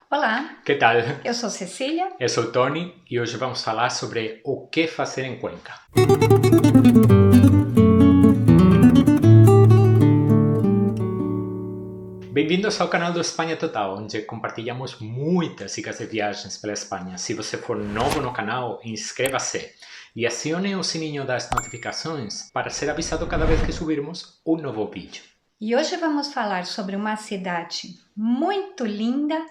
Olá, Que tal? eu sou Cecília. Eu sou o Tony e hoje vamos falar sobre o que fazer em Cuenca. Bem-vindos ao canal do Espanha Total, onde compartilhamos muitas dicas de viagens pela Espanha. Se você for novo no canal, inscreva-se e acione o sininho das notificações para ser avisado cada vez que subirmos um novo vídeo. E hoje vamos falar sobre uma cidade muito linda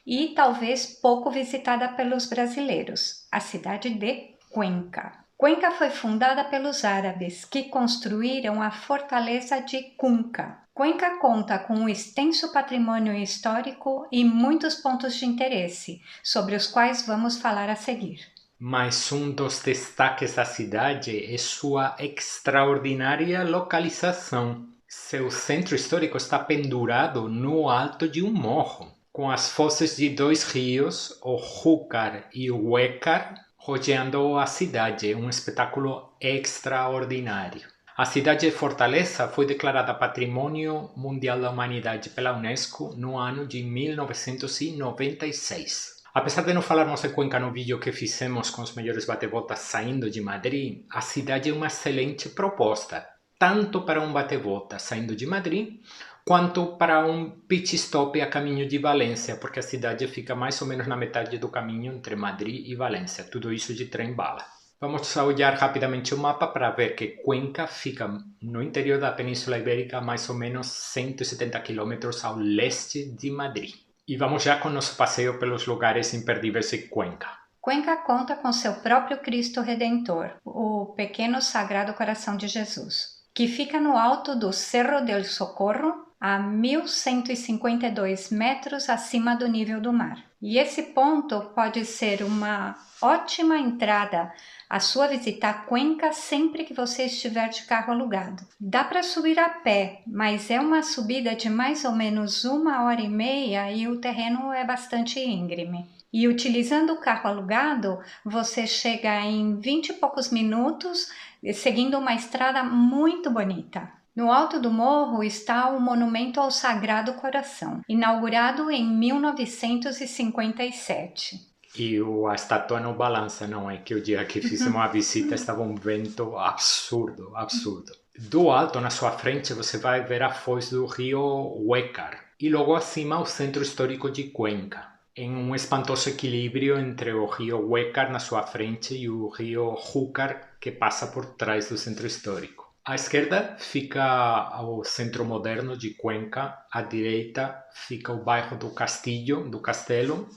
e talvez pouco visitada pelos brasileiros, a cidade de Cuenca. Cuenca foi fundada pelos árabes, que construíram a fortaleza de Cunca. Cuenca conta com um extenso patrimônio histórico e muitos pontos de interesse, sobre os quais vamos falar a seguir. Mas um dos destaques da cidade é sua extraordinária localização. Seu centro histórico está pendurado no alto de um morro, com as fozes de dois rios, o Júcar e o Huécar, rodeando a cidade, um espetáculo extraordinário. A cidade de Fortaleza foi declarada Patrimônio Mundial da Humanidade pela Unesco no ano de 1996. Apesar de não falarmos em Cuenca no vídeo que fizemos com os melhores bate-voltas saindo de Madrid, a cidade é uma excelente proposta, tanto para um bate-volta saindo de Madrid, quanto para um pit stop a caminho de Valência, porque a cidade fica mais ou menos na metade do caminho entre Madrid e Valência, tudo isso de trem-bala. Vamos olhar rapidamente o mapa para ver que Cuenca fica no interior da Península Ibérica, mais ou menos 170 km ao leste de Madrid. E vamos já com nosso passeio pelos lugares imperdíveis de Cuenca. Cuenca conta com seu próprio Cristo Redentor, o pequeno Sagrado Coração de Jesus, que fica no alto do Cerro del Socorro, a 1.152 metros acima do nível do mar. E esse ponto pode ser uma ótima entrada à sua visita a Cuenca sempre que você estiver de carro alugado. Dá para subir a pé, mas é uma subida de mais ou menos 1h30 e o terreno é bastante íngreme. E utilizando o carro alugado, você chega em 20 e poucos minutos, seguindo uma estrada muito bonita. No alto do morro está o Monumento ao Sagrado Coração, inaugurado em 1957. E a estátua não balança, não é? Que o dia que fizemos a visita estava um vento absurdo, absurdo. Do alto, na sua frente, você vai ver a foz do rio Huécar. E logo acima, o centro histórico de Cuenca, em um espantoso equilíbrio entre o rio Huécar na sua frente e o rio Júcar, que passa por trás do centro histórico. À esquerda fica o centro moderno de Cuenca, à direita fica o bairro do Castillo, do Castelo,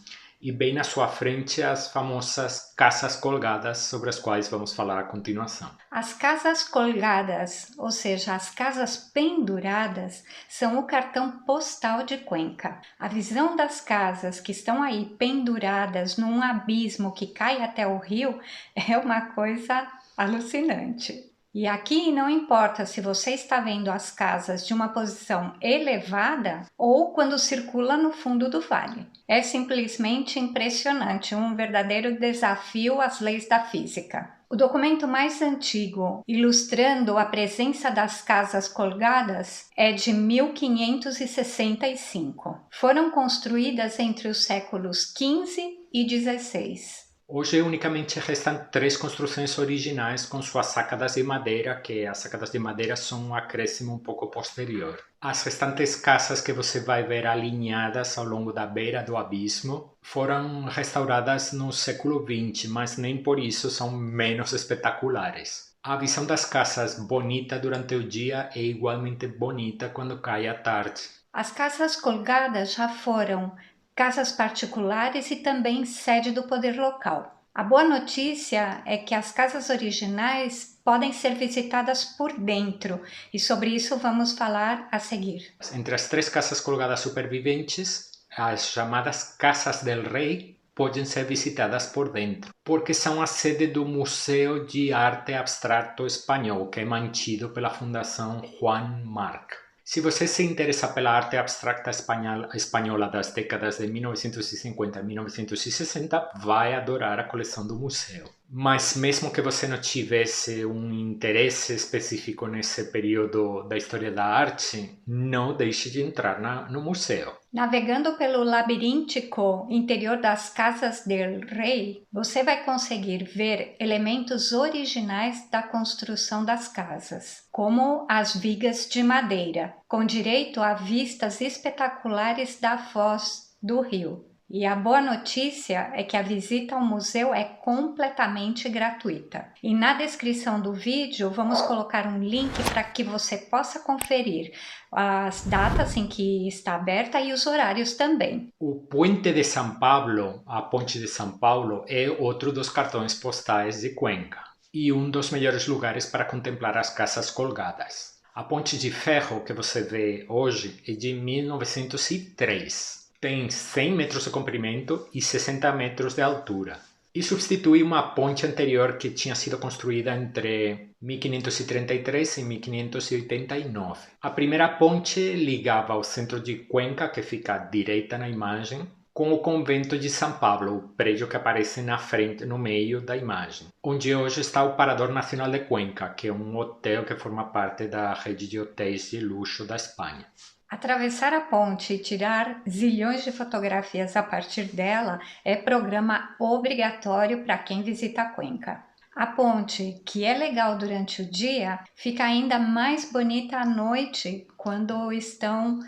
e bem na sua frente as famosas casas colgadas, sobre as quais vamos falar a continuação. As casas colgadas, ou seja, as casas penduradas, são o cartão postal de Cuenca. A visão das casas que estão aí penduradas num abismo que cai até o rio é uma coisa alucinante. E aqui não importa se você está vendo as casas de uma posição elevada ou quando circula no fundo do vale. É simplesmente impressionante, um verdadeiro desafio às leis da física. O documento mais antigo, ilustrando a presença das casas colgadas, é de 1565. Foram construídas entre os séculos XV e XVI. Hoje unicamente restam 3 construções originais com suas sacadas de madeira, que as sacadas de madeira são um acréscimo um pouco posterior. As restantes casas que você vai ver alinhadas ao longo da beira do abismo foram restauradas no século XX, mas nem por isso são menos espetaculares. A visão das casas bonita durante o dia é igualmente bonita quando cai a tarde. As casas colgadas já foram casas particulares e também sede do poder local. A boa notícia é que as casas originais podem ser visitadas por dentro, e sobre isso vamos falar a seguir. Entre as 3 casas colgadas superviventes, as chamadas Casas del Rei podem ser visitadas por dentro, porque são a sede do Museu de Arte Abstracto Espanhol, que é mantido pela Fundação Juan March. Se você se interessa pela arte abstracta espanhola das décadas de 1950 e 1960, vai adorar a coleção do museu. Mas mesmo que você não tivesse um interesse específico nesse período da história da arte, não deixe de entrar no museu. Navegando pelo labiríntico interior das Casas del Rei, você vai conseguir ver elementos originais da construção das casas, como as vigas de madeira, com direito a vistas espetaculares da foz do rio. E a boa notícia é que a visita ao museu é completamente gratuita. E na descrição do vídeo vamos colocar um link para que você possa conferir as datas em que está aberta e os horários também. O Puente de São Paulo, a Ponte de São Paulo, é outro dos cartões postais de Cuenca e um dos melhores lugares para contemplar as casas colgadas. A ponte de ferro que você vê hoje é de 1903. Tem 100 metros de comprimento e 60 metros de altura. E substitui uma ponte anterior que tinha sido construída entre 1533 e 1589. A primeira ponte ligava o centro de Cuenca, que fica à direita na imagem, com o convento de São Paulo, o prédio que aparece na frente, no meio da imagem, onde hoje está o Parador Nacional de Cuenca, que é um hotel que forma parte da rede de hotéis de luxo da Espanha. Atravessar a ponte e tirar zilhões de fotografias a partir dela é programa obrigatório para quem visita Cuenca. A ponte, que é legal durante o dia, fica ainda mais bonita à noite quando estão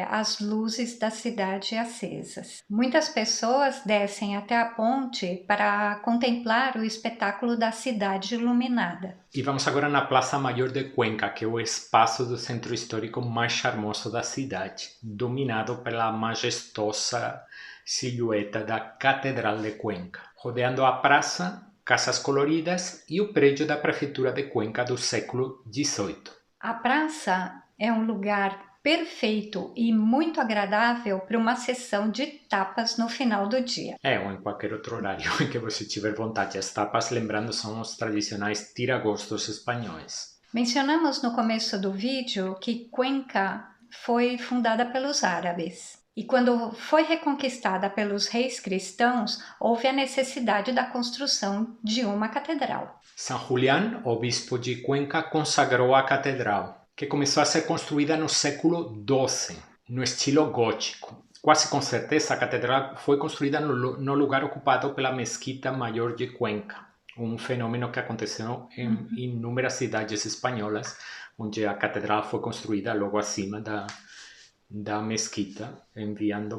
as luzes da cidade acesas. Muitas pessoas descem até a ponte para contemplar o espetáculo da cidade iluminada. E vamos agora na Praça Maior de Cuenca, que é o espaço do centro histórico mais charmoso da cidade, dominado pela majestosa silhueta da Catedral de Cuenca. Rodeando a praça, casas coloridas e o prédio da Prefeitura de Cuenca do século XVIII. A praça é um lugar perfeito e muito agradável para uma sessão de tapas no final do dia. Ou em qualquer outro horário em que você tiver vontade. As tapas, lembrando, são os tradicionais tiragostos espanhóis. Mencionamos no começo do vídeo que Cuenca foi fundada pelos árabes. E quando foi reconquistada pelos reis cristãos, houve a necessidade da construção de uma catedral. São Julián, o bispo de Cuenca, consagrou a catedral, que começou a ser construída no século XII, no estilo gótico. Quase com certeza, a catedral foi construída no lugar ocupado pela Mesquita Maior de Cuenca, um fenômeno que aconteceu em inúmeras cidades espanholas, onde a catedral foi construída logo acima da mesquita,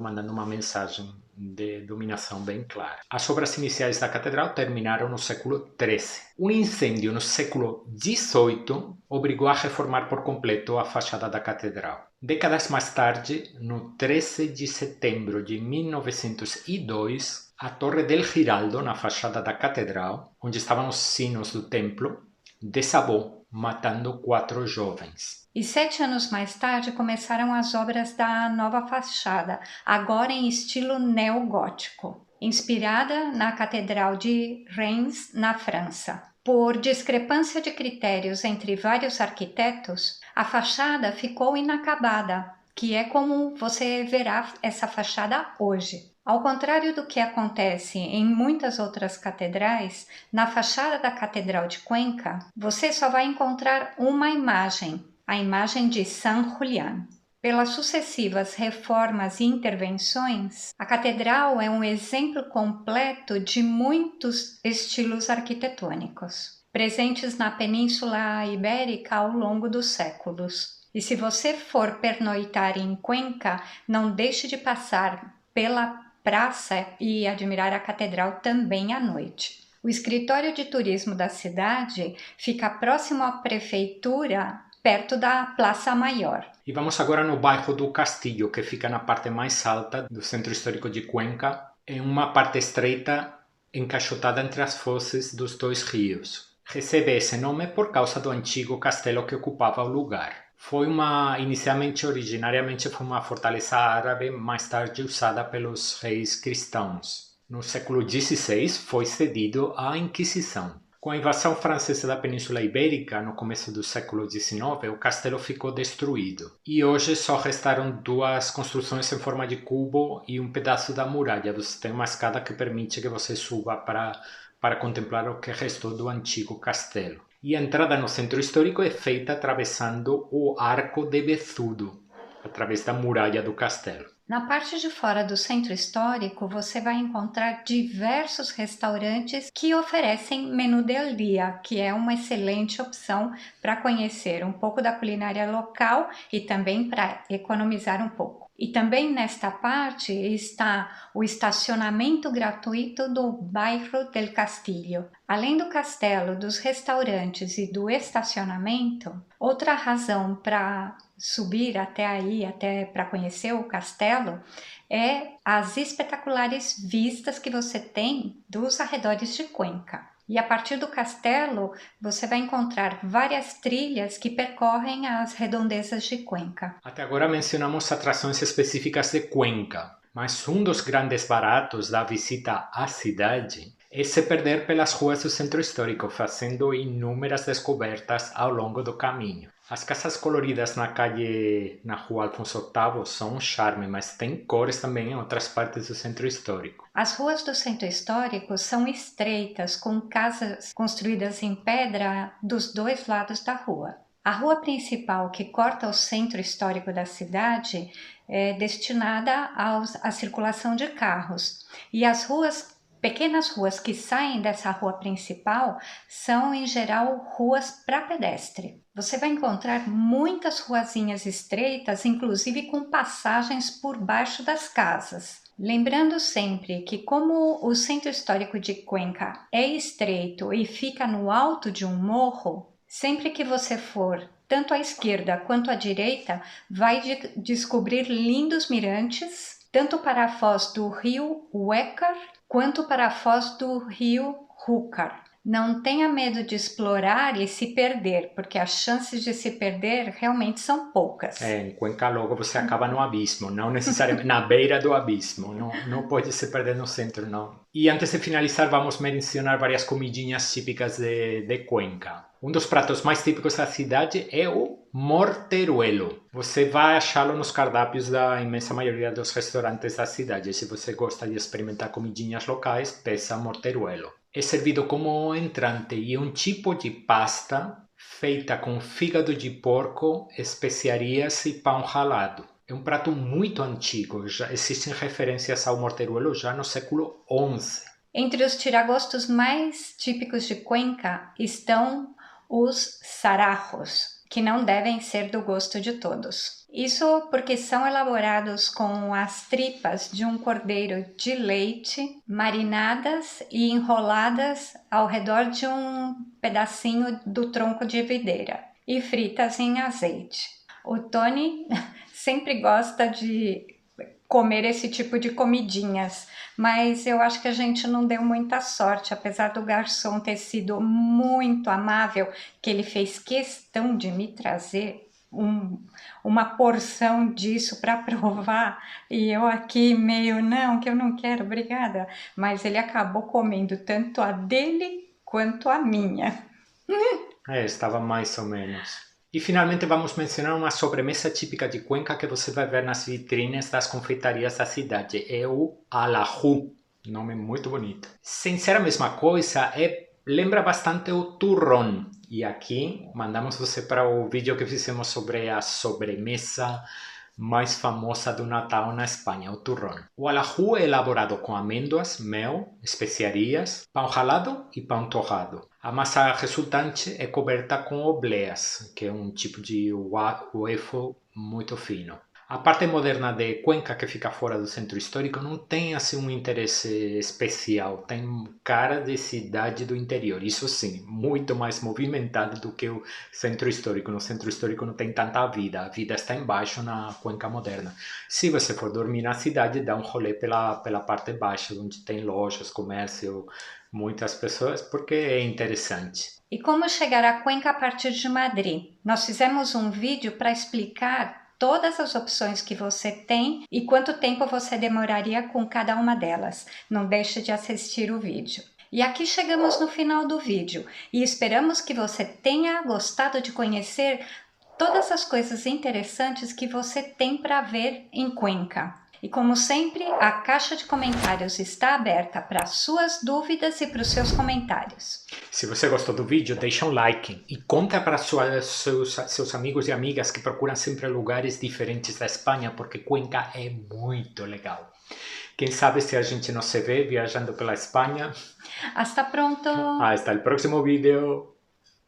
mandando uma mensagem de dominação bem clara. As obras iniciais da catedral terminaram no século XIII. Um incêndio no século XVIII obrigou a reformar por completo a fachada da catedral. Décadas mais tarde, no 13 de setembro de 1902, a Torre del Giraldo, na fachada da catedral, onde estavam os sinos do templo, desabou, matando 4 jovens. E 7 anos mais tarde começaram as obras da nova fachada, agora em estilo neogótico, inspirada na Catedral de Reims, na França. Por discrepância de critérios entre vários arquitetos, a fachada ficou inacabada, que é como você verá essa fachada hoje. Ao contrário do que acontece em muitas outras catedrais, na fachada da Catedral de Cuenca, você só vai encontrar uma imagem, a imagem de San Julián. Pelas sucessivas reformas e intervenções, a catedral é um exemplo completo de muitos estilos arquitetônicos, presentes na Península Ibérica ao longo dos séculos. E se você for pernoitar em Cuenca, não deixe de passar pela praça e admirar a catedral também à noite. O escritório de turismo da cidade fica próximo à prefeitura, perto da Praça Maior. E vamos agora no bairro do Castillo, que fica na parte mais alta do centro histórico de Cuenca, em uma parte estreita encaixotada entre as fozes dos dois rios. Recebe esse nome por causa do antigo castelo que ocupava o lugar. Originariamente foi uma fortaleza árabe, mais tarde usada pelos reis cristãos. No século XVI foi cedido à Inquisição. Com a invasão francesa da Península Ibérica, no começo do século XIX, o castelo ficou destruído. E hoje só restaram 2 construções em forma de cubo e um pedaço da muralha. Você tem uma escada que permite que você suba para contemplar o que restou do antigo castelo. E a entrada no centro histórico é feita atravessando o Arco de Vezudo, através da muralha do castelo. Na parte de fora do centro histórico, você vai encontrar diversos restaurantes que oferecem menu del dia, que é uma excelente opção para conhecer um pouco da culinária local e também para economizar um pouco. E também nesta parte está o estacionamento gratuito do bairro del Castillo. Além do castelo, dos restaurantes e do estacionamento, outra razão para subir até para conhecer o castelo é as espetaculares vistas que você tem dos arredores de Cuenca. E a partir do castelo, você vai encontrar várias trilhas que percorrem as redondezas de Cuenca. Até agora mencionamos atrações específicas de Cuenca, mas um dos grandes baratos da visita à cidade é se perder pelas ruas do centro histórico, fazendo inúmeras descobertas ao longo do caminho. As casas coloridas na rua Alfonso VIII são um charme, mas tem cores também em outras partes do centro histórico. As ruas do centro histórico são estreitas, com casas construídas em pedra dos dois lados da rua. A rua principal que corta o centro histórico da cidade é destinada à circulação de carros, e as pequenas ruas que saem dessa rua principal são, em geral, ruas para pedestre. Você vai encontrar muitas ruazinhas estreitas, inclusive com passagens por baixo das casas. Lembrando sempre que, como o centro histórico de Cuenca é estreito e fica no alto de um morro, sempre que você for tanto à esquerda quanto à direita, vai descobrir lindos mirantes, tanto para a foz do rio Huécar, quanto para a foz do rio Júcar. Não tenha medo de explorar e se perder, porque as chances de se perder realmente são poucas. Em Cuenca logo você acaba no abismo, não necessariamente na beira do abismo, não pode se perder no centro, não. E antes de finalizar, vamos mencionar várias comidinhas típicas de Cuenca. Um dos pratos mais típicos da cidade é o morteruelo. Você vai achá-lo nos cardápios da imensa maioria dos restaurantes da cidade. Se você gosta de experimentar comidinhas locais, peça morteruelo. É servido como entrante e é um tipo de pasta feita com fígado de porco, especiarias e pão ralado. É um prato muito antigo, já existem referências ao morteruelo já no século XI. Entre os tiragostos mais típicos de Cuenca estão os sarajos, que não devem ser do gosto de todos. Isso porque são elaborados com as tripas de um cordeiro de leite, marinadas e enroladas ao redor de um pedacinho do tronco de videira e fritas em azeite. O Tony sempre gosta de comer esse tipo de comidinhas, mas eu acho que a gente não deu muita sorte, apesar do garçom ter sido muito amável, que ele fez questão de me trazer uma porção disso para provar, e eu aqui meio, não, que eu não quero, obrigada, mas ele acabou comendo tanto a dele quanto a minha. Estava mais ou menos. E finalmente vamos mencionar uma sobremesa típica de Cuenca que você vai ver nas vitrines das confeitarias da cidade. É o alajú, nome muito bonito. Sem ser a mesma coisa, lembra bastante o turrón. E aqui mandamos você para o vídeo que fizemos sobre a sobremesa mais famosa do Natal na Espanha, o turrón. O alajú é elaborado com amêndoas, mel, especiarias, pão ralado e pão torrado. A massa resultante é coberta com obleas, que é um tipo de waffle muito fino. A parte moderna de Cuenca, que fica fora do centro histórico, não tem assim um interesse especial. Tem cara de cidade do interior. Isso sim, muito mais movimentada do que o centro histórico. No centro histórico não tem tanta vida. A vida está embaixo na Cuenca moderna. Se você for dormir na cidade, dá um rolê pela parte baixa, onde tem lojas, comércio, muitas pessoas, porque é interessante. E como chegar a Cuenca a partir de Madrid? Nós fizemos um vídeo para explicar todas as opções que você tem e quanto tempo você demoraria com cada uma delas. Não deixe de assistir o vídeo. E aqui chegamos no final do vídeo e esperamos que você tenha gostado de conhecer todas as coisas interessantes que você tem para ver em Cuenca. E como sempre, a caixa de comentários está aberta para suas dúvidas e para os seus comentários. Se você gostou do vídeo, deixa um like e conta para seus amigos e amigas que procuram sempre lugares diferentes da Espanha, porque Cuenca é muito legal. Quem sabe se a gente não se vê viajando pela Espanha. Hasta pronto! Hasta el próximo video!